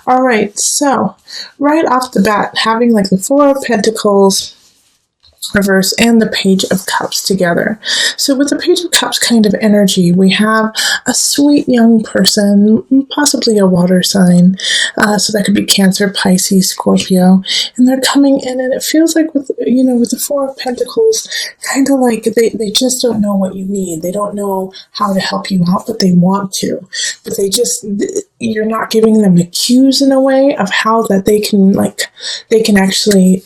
All right, so right off the bat, having like the Four of Pentacles reverse and the Page of Cups together. So with the Page of Cups kind of energy, we have a sweet young person, possibly a water sign. So that could be Cancer, Pisces, Scorpio, and they're coming in, and it feels like with the Four of Pentacles, kind of like they just don't know what you need. They don't know how to help you out, but they want to. But you're not giving them the cues in a way of how that they can actually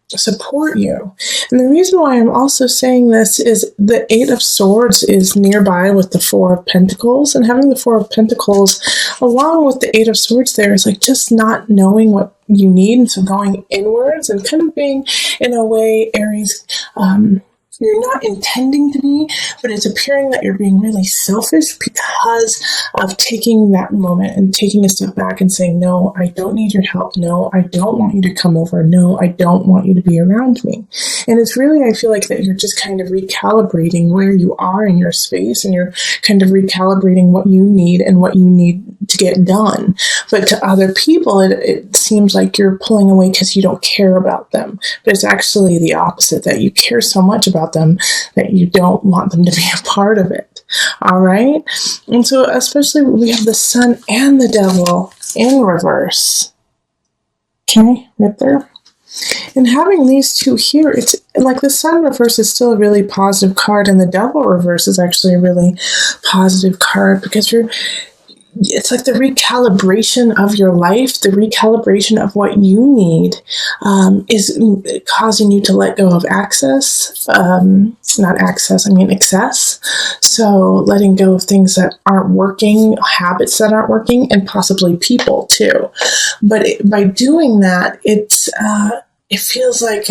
support you. And the reason why I'm also saying this is the Eight of Swords is nearby with the Four of Pentacles, and having the Four of Pentacles along with the Eight of Swords there is like just not knowing what you need, and so going inwards and kind of being, in a way, Aries, you're not intending to be, but it's appearing that you're being really selfish because of taking that moment and taking a step back and saying, no, I don't need your help. No, I don't want you to come over. No, I don't want you to be around me. And it's really, I feel like that you're just kind of recalibrating where you are in your space, and you're kind of recalibrating what you need and what you need to get done. But to other people, it seems like you're pulling away because you don't care about them. But it's actually the opposite, that you care so much about them that you don't want them to be a part of it. All right. And so especially we have the Sun and the Devil in reverse. Okay, right there. And having these two here, it's like the Sun reverse is still a really positive card, and the Devil reverse is actually a really positive card, because it's like the recalibration of your life, the recalibration of what you need is causing you to let go of excess. So letting go of things that aren't working, habits that aren't working, and possibly people too. But by doing that, it feels like,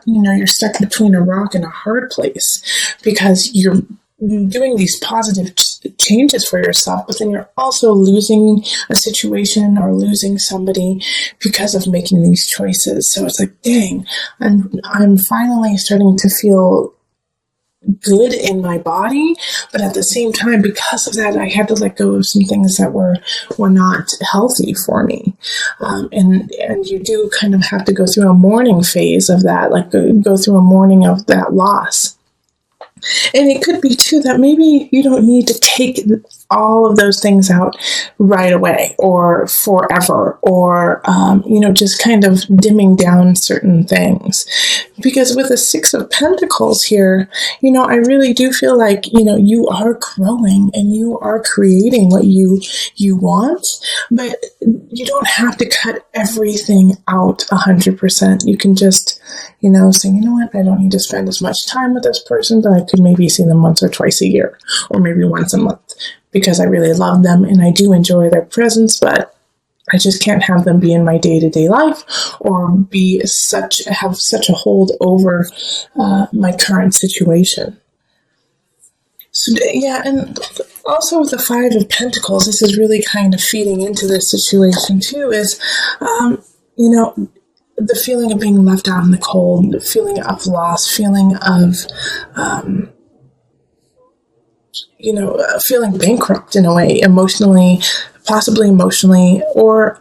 you're stuck between a rock and a hard place, because you're doing these positive changes for yourself, but then you're also losing a situation or losing somebody because of making these choices. So it's like, dang, I'm finally starting to feel good in my body, but at the same time, because of that, I had to let go of some things that were not healthy for me. And you do kind of have to go through a mourning phase of that, like go through a mourning of that loss. And it could be, too, that maybe you don't need to take all of those things out right away or forever, or, just kind of dimming down certain things. Because with the Six of Pentacles here, I really do feel like, you are growing and you are creating what you want, but you don't have to cut everything out 100%. You can just, say, what, I don't need to spend as much time with this person, but I could maybe see them once or twice a year, or maybe once a month, because I really love them and I do enjoy their presence, but I just can't have them be in my day-to-day life or have such a hold over my current situation. So, yeah, and also with the Five of Pentacles, this is really kind of feeding into this situation too, is, the feeling of being left out in the cold, the feeling of loss, feeling of, feeling bankrupt in a way, possibly emotionally, or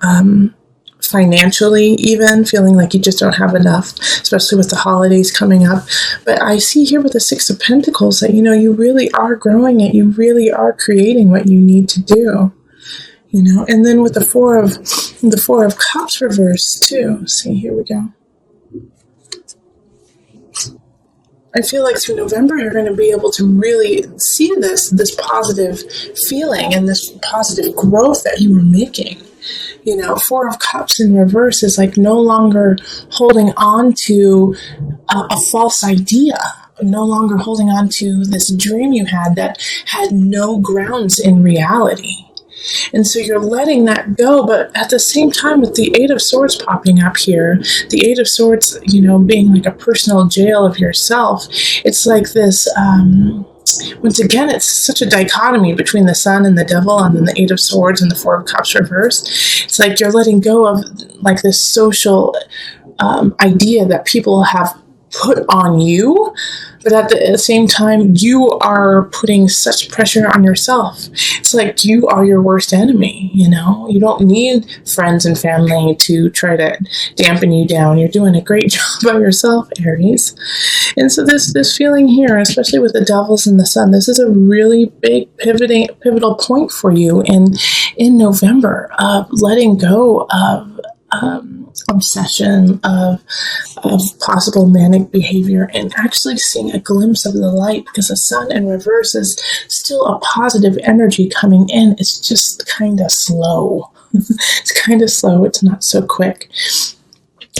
financially even, feeling like you just don't have enough, especially with the holidays coming up. But I see here with the Six of Pentacles that, you really are growing it. You really are creating what you need to do. And then with the Four of Cups reverse too. See, here we go. I feel like through November, you're going to be able to really see this positive feeling and this positive growth that you were making. Four of Cups in reverse is like no longer holding on to a false idea, no longer holding on to this dream you had that had no grounds in reality. And so you're letting that go, but at the same time, with the Eight of Swords popping up here, the Eight of Swords, being like a personal jail of yourself, it's like this, once again, it's such a dichotomy between the Sun and the Devil, and then the Eight of Swords and the Four of Cups reversed. It's like you're letting go of like this social idea that people have put on you, But at the same time, you are putting such pressure on yourself. It's like you are your worst enemy, you know? You don't need friends and family to try to dampen you down. You're doing a great job by yourself, Aries. And so this feeling here, especially with the devils and the sun, this is a really big pivotal point for you in November of letting go of obsession, of possible manic behavior, and actually seeing a glimpse of the light, because the sun in reverse is still a positive energy coming in. It's just kind of slow. It's kind of slow. It's not so quick.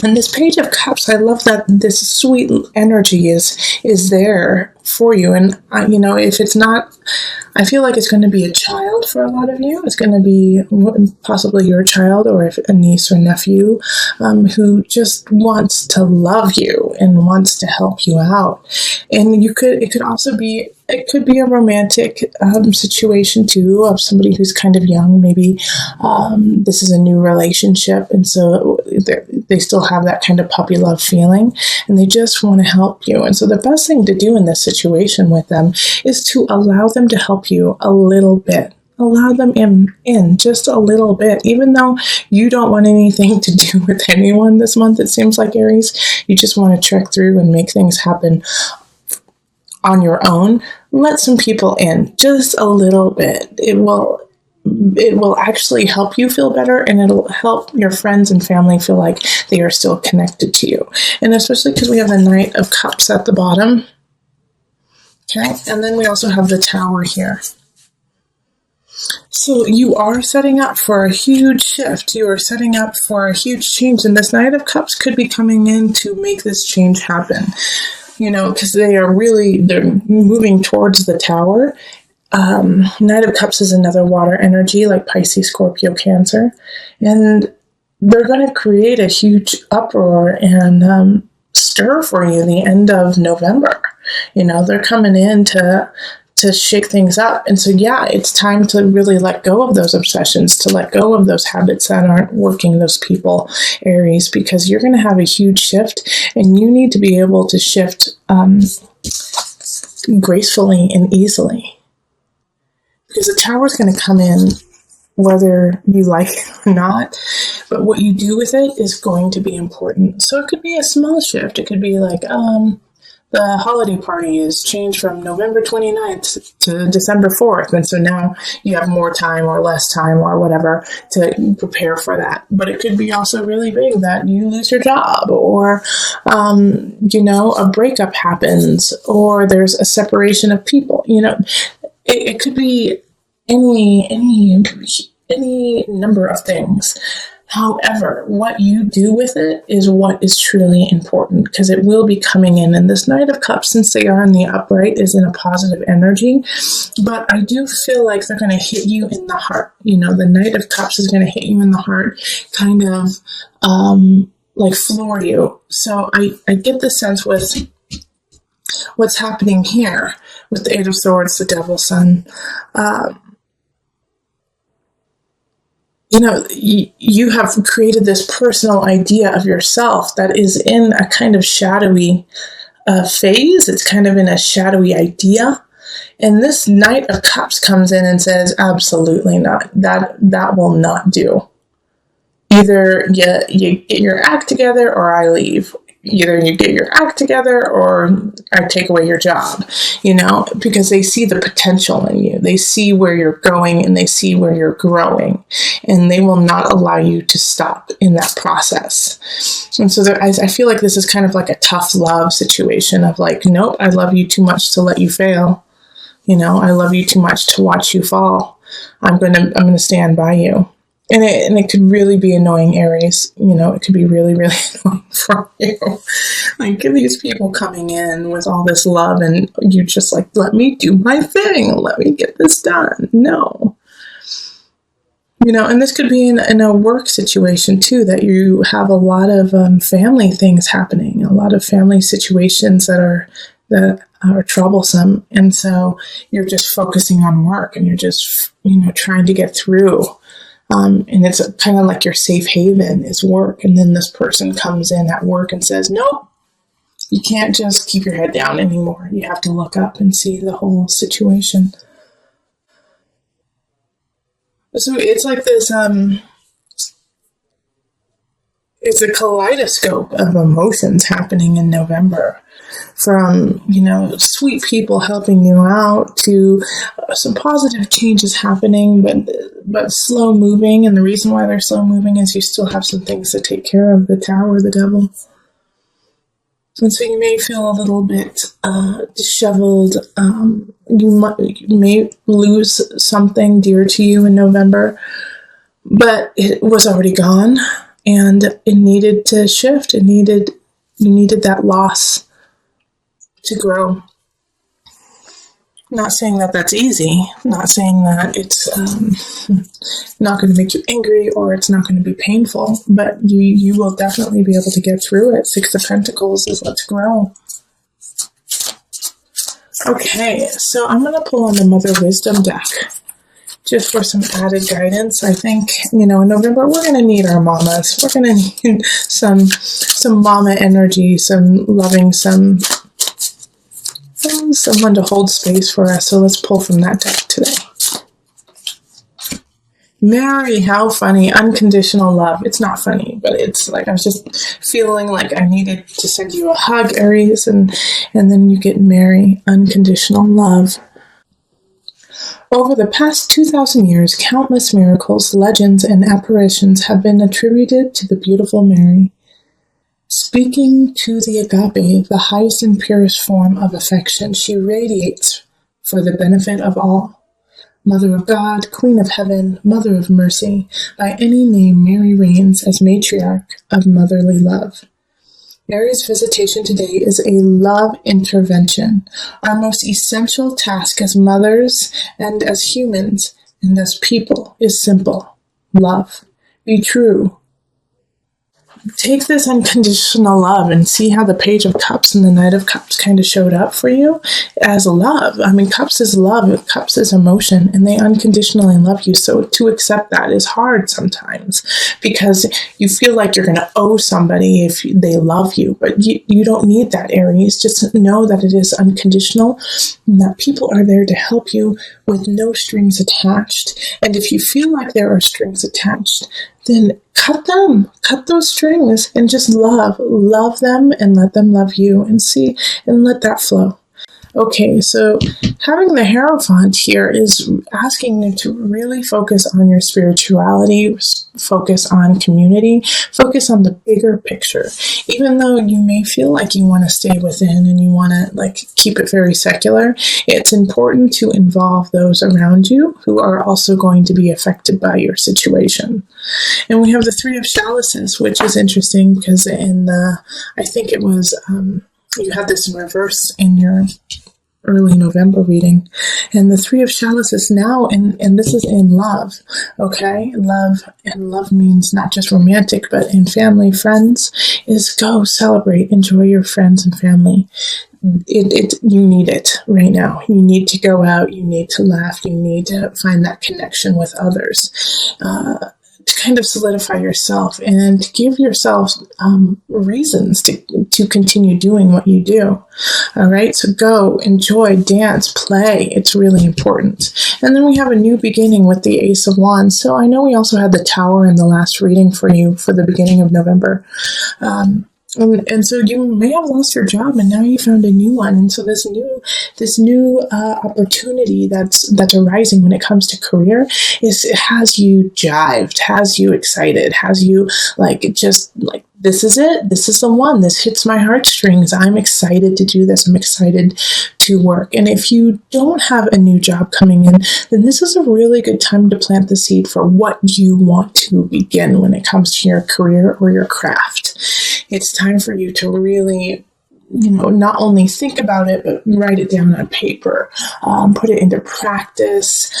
And this Page of Cups, I love that this sweet energy is there for you. And, if it's not, I feel like it's going to be a child for a lot of you. It's going to be possibly your child, or if a niece or nephew who just wants to love you and wants to help you out. And it could be a romantic situation too, of somebody who's kind of young. Maybe this is a new relationship, and so they still have that kind of puppy love feeling, and they just want to help you. And so the best thing to do in this situation with them is to allow them to help you a little bit. Allow them in just a little bit, even though you don't want anything to do with anyone this month. It seems like, Aries, you just want to trek through and make things happen on your own. Let some people in just a little bit. It will actually help you feel better, and it'll help your friends and family feel like they are still connected to you. And especially because we have the Knight of Cups at the bottom. Okay, and then we also have the Tower here. So you are setting up for a huge shift. You are setting up for a huge change, and this Knight of Cups could be coming in to make this change happen. Because they're moving towards the Tower. Knight of Cups is another water energy, like Pisces, Scorpio, Cancer. And they're going to create a huge uproar and stir for you the end of November. They're coming in to shake things up. And so, it's time to really let go of those obsessions, to let go of those habits that aren't working, those people, Aries, because you're going to have a huge shift, and you need to be able to shift gracefully and easily. Because the Tower is going to come in whether you like it or not, but what you do with it is going to be important. So it could be a small shift. It could be like, the holiday party is changed from November 29th to December 4th. And so now you have more time or less time or whatever to prepare for that. But it could be also really big that you lose your job, or, a breakup happens, or there's a separation of people. It could be any number of things. However, what you do with it is what is truly important, because it will be coming in. And this Knight of Cups, since they are in the upright, is in a positive energy. But I do feel like they're going to hit you in the heart. The Knight of Cups is going to hit you in the heart, kind of like floor you. So I get the sense with what's happening here with the Eight of Swords, the Devil, Sun. You have created this personal idea of yourself that is in a kind of shadowy phase. It's kind of in a shadowy idea. And this Knight of Cups comes in and says, absolutely not. That will not do. Either you get your act together or I leave. Either you get your act together or I take away your job, because they see the potential in you. They see where you're going and they see where you're growing, and they will not allow you to stop in that process. And so I feel like this is kind of like a tough love situation of like, nope, I love you too much to let you fail. I love you too much to watch you fall. I'm going to stand by you. And it could really be annoying, Aries. It could be really, really annoying for you. Like, these people coming in with all this love, and you just like, let me do my thing. Let me get this done. No. And this could be in a work situation too, that you have a lot of family things happening, a lot of family situations that are troublesome. And so you're just focusing on work, and you're just, trying to get through. And it's kind of like your safe haven is work. And then this person comes in at work and says, nope, You can't just keep your head down anymore. You have to look up and see the whole situation. So it's like this, it's a kaleidoscope of emotions happening in November. From, sweet people helping you out to some positive changes happening, but slow moving. And the reason why they're slow moving is you still have some things to take care of, the Tower, the Devil. And so you may feel a little bit disheveled. You may lose something dear to you in November, but it was already gone, and it needed to shift. You needed that loss to grow. Not saying that that's easy. Not saying that it's not going to make you angry or it's not going to be painful, but you will definitely be able to get through it. Six of Pentacles is let's grow. Okay, so I'm going to pull on the Mother Wisdom deck just for some added guidance. I think, in November, we're going to need our mamas. We're going to need some mama energy, some loving, someone to hold space for us. So let's pull from that deck today. Mary, how funny. Unconditional love. It's not funny, but it's like I was just feeling like I needed to send you a hug, Aries, and then you get Mary, unconditional love. Over the past 2,000 years, countless miracles, legends, and apparitions have been attributed to the beautiful Mary. Speaking to the agape, the highest and purest form of affection, she radiates for the benefit of all. Mother of God, Queen of Heaven, Mother of Mercy, by any name Mary reigns as matriarch of motherly love. Mary's visitation today is a love intervention. Our most essential task as mothers and as humans and as people is simple. Love. Be true. Take this unconditional love and see how the Page of Cups and the Knight of Cups kind of showed up for you as love. I mean, Cups is love, Cups is emotion, and they unconditionally love you. So to accept that is hard sometimes because you feel like you're going to owe somebody if they love you, but you don't need that, Aries. Just know that it is unconditional and that people are there to help you with no strings attached. And if you feel like there are strings attached, then cut those strings and just love them and let them love you and let that flow. Okay, so having the Hierophant here is asking you to really focus on your spirituality, focus on community, focus on the bigger picture. Even though you may feel like you want to stay within and you want to keep it very secular, it's important to involve those around you who are also going to be affected by your situation. And we have the Three of Chalices, which is interesting because I think it was, you had this in reverse in your early November reading. And the Three of Chalices now, and this is in love, okay? Love means not just romantic, but in family, friends, is go celebrate, enjoy your friends and family. You need it right now. You need to go out, you need to laugh, you need to find that connection with others. To kind of solidify yourself and give yourself reasons to continue doing what you do. All right, so go, enjoy, dance, play. It's really important. And then we have a new beginning with the Ace of Wands. So I know we also had the Tower in the last reading for you for the beginning of November. And so you may have lost your job and now you found a new one. And so this new opportunity that's arising when it comes to career it has you jived, has you excited, has you this is it. This is the one. This hits my heartstrings. I'm excited to do this. I'm excited to work. And if you don't have a new job coming in, then this is a really good time to plant the seed for what you want to begin when it comes to your career or your craft. It's time for you to really, not only think about it, but write it down on paper, put it into practice,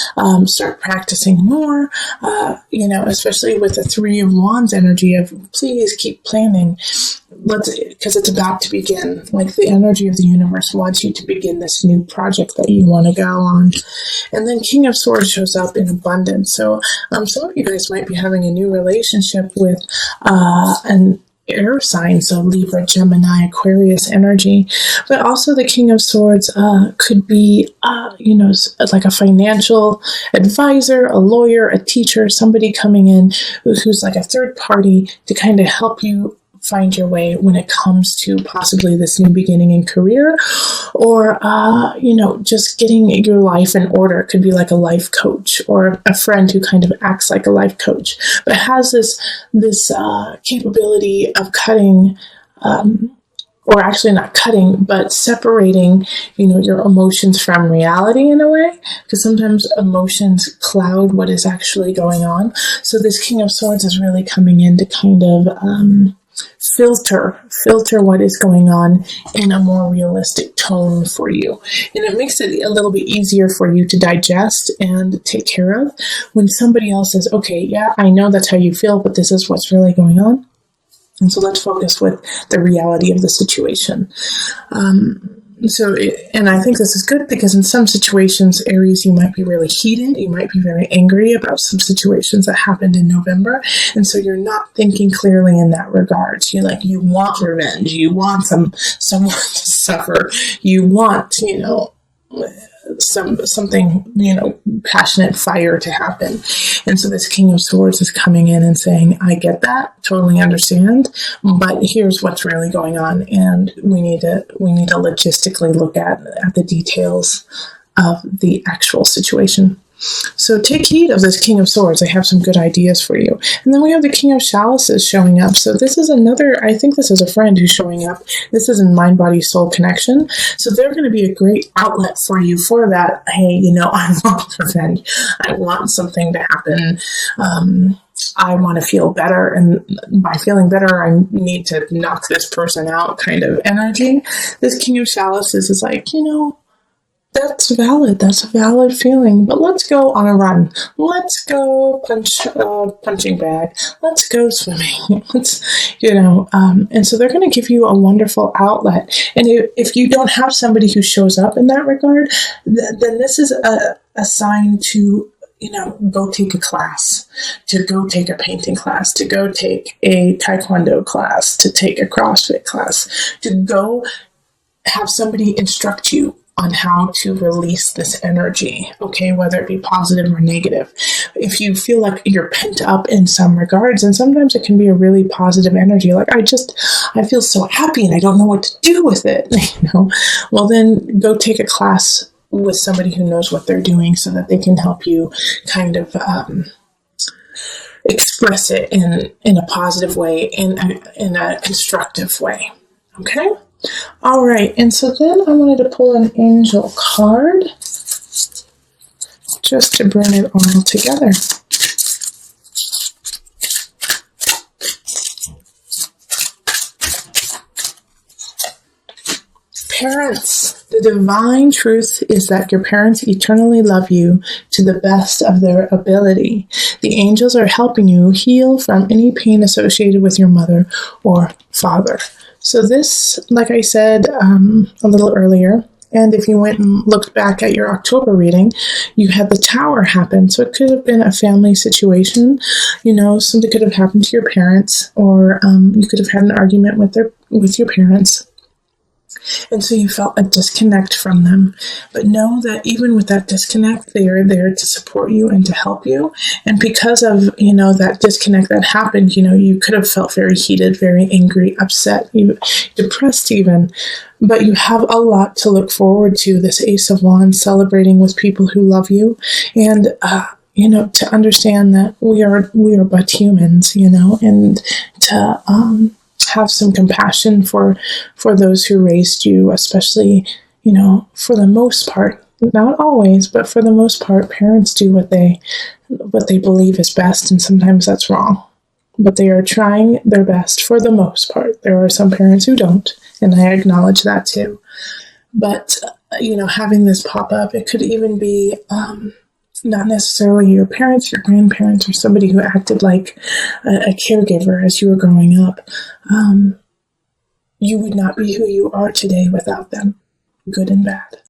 start practicing more, especially with the Three of Wands energy of please keep planning. Because it's about to begin. Like the energy of the universe wants you to begin this new project that you want to go on. And then King of Swords shows up in abundance. So some of you guys might be having a new relationship with air signs, so Libra, Gemini, Aquarius energy. But also the King of Swords could be, like a financial advisor, a lawyer, a teacher, somebody coming in who's like a third party to kind of help you find your way when it comes to possibly this new beginning in career, or just getting your life in order. It could be like a life coach or a friend who kind of acts like a life coach, but has this capability of cutting, or actually not cutting, but separating, your emotions from reality in a way, because sometimes emotions cloud what is actually going on. So this King of Swords is really coming in to kind of filter what is going on in a more realistic tone for you. And it makes it a little bit easier for you to digest and take care of when somebody else says, okay, yeah, I know that's how you feel, but this is what's really going on. And so let's focus with the reality of the situation. And I think this is good because in some situations, Aries, you might be really heated. You might be very angry about some situations that happened in November. And so you're not thinking clearly in that regard. You want revenge. You want someone to suffer. You want, something, passionate fire to happen. And so this King of Swords is coming in and saying, I get that, totally understand, but here's what's really going on. And we need to logistically look at the details of the actual situation. So take heed of this King of Swords. I have some good ideas for you. And then we have the King of Chalices showing up. So this is I think this is a friend who's showing up. This is in mind, body, soul connection. So they're going to be a great outlet for you for that. Hey, I want revenge. I want something to happen. I want to feel better. And by feeling better, I need to knock this person out kind of energy. This King of Chalices is like, that's valid. That's a valid feeling. But let's go on a run. Let's go punching bag. Let's go swimming. And so they're going to give you a wonderful outlet. And if you don't have somebody who shows up in that regard, then this is a sign to, go take a class, to go take a painting class, to go take a taekwondo class, to take a CrossFit class, to go have somebody instruct you on how to release this energy, okay, whether it be positive or negative. If you feel like you're pent up in some regards, and sometimes it can be a really positive energy, like I feel so happy and I don't know what to do with it, well then go take a class with somebody who knows what they're doing so that they can help you kind of express it in a positive way, in a constructive way, okay? All right, and so then I wanted to pull an angel card just to bring it all together. Parents, the divine truth is that your parents eternally love you to the best of their ability. The angels are helping you heal from any pain associated with your mother or father. So this, like I said a little earlier, and if you went and looked back at your October reading, you had the Tower happen. So it could have been a family situation. Something could have happened to your parents, or you could have had an argument with your parents. And so you felt a disconnect from them. But know that even with that disconnect, they are there to support you and to help you. And because of, that disconnect that happened, you could have felt very heated, very angry, upset, even depressed even. But you have a lot to look forward to, this Ace of Wands, celebrating with people who love you. And, to understand that we are but humans, and to, have some compassion for those who raised you, especially, for the most part, not always, but for the most part, parents do what they believe is best, and sometimes that's wrong. But they are trying their best for the most part. There are some parents who don't, and I acknowledge that too. But, having this pop up, it could even be not necessarily your parents, your grandparents, or somebody who acted like a caregiver as you were growing up. You would not be who you are today without them, good and bad.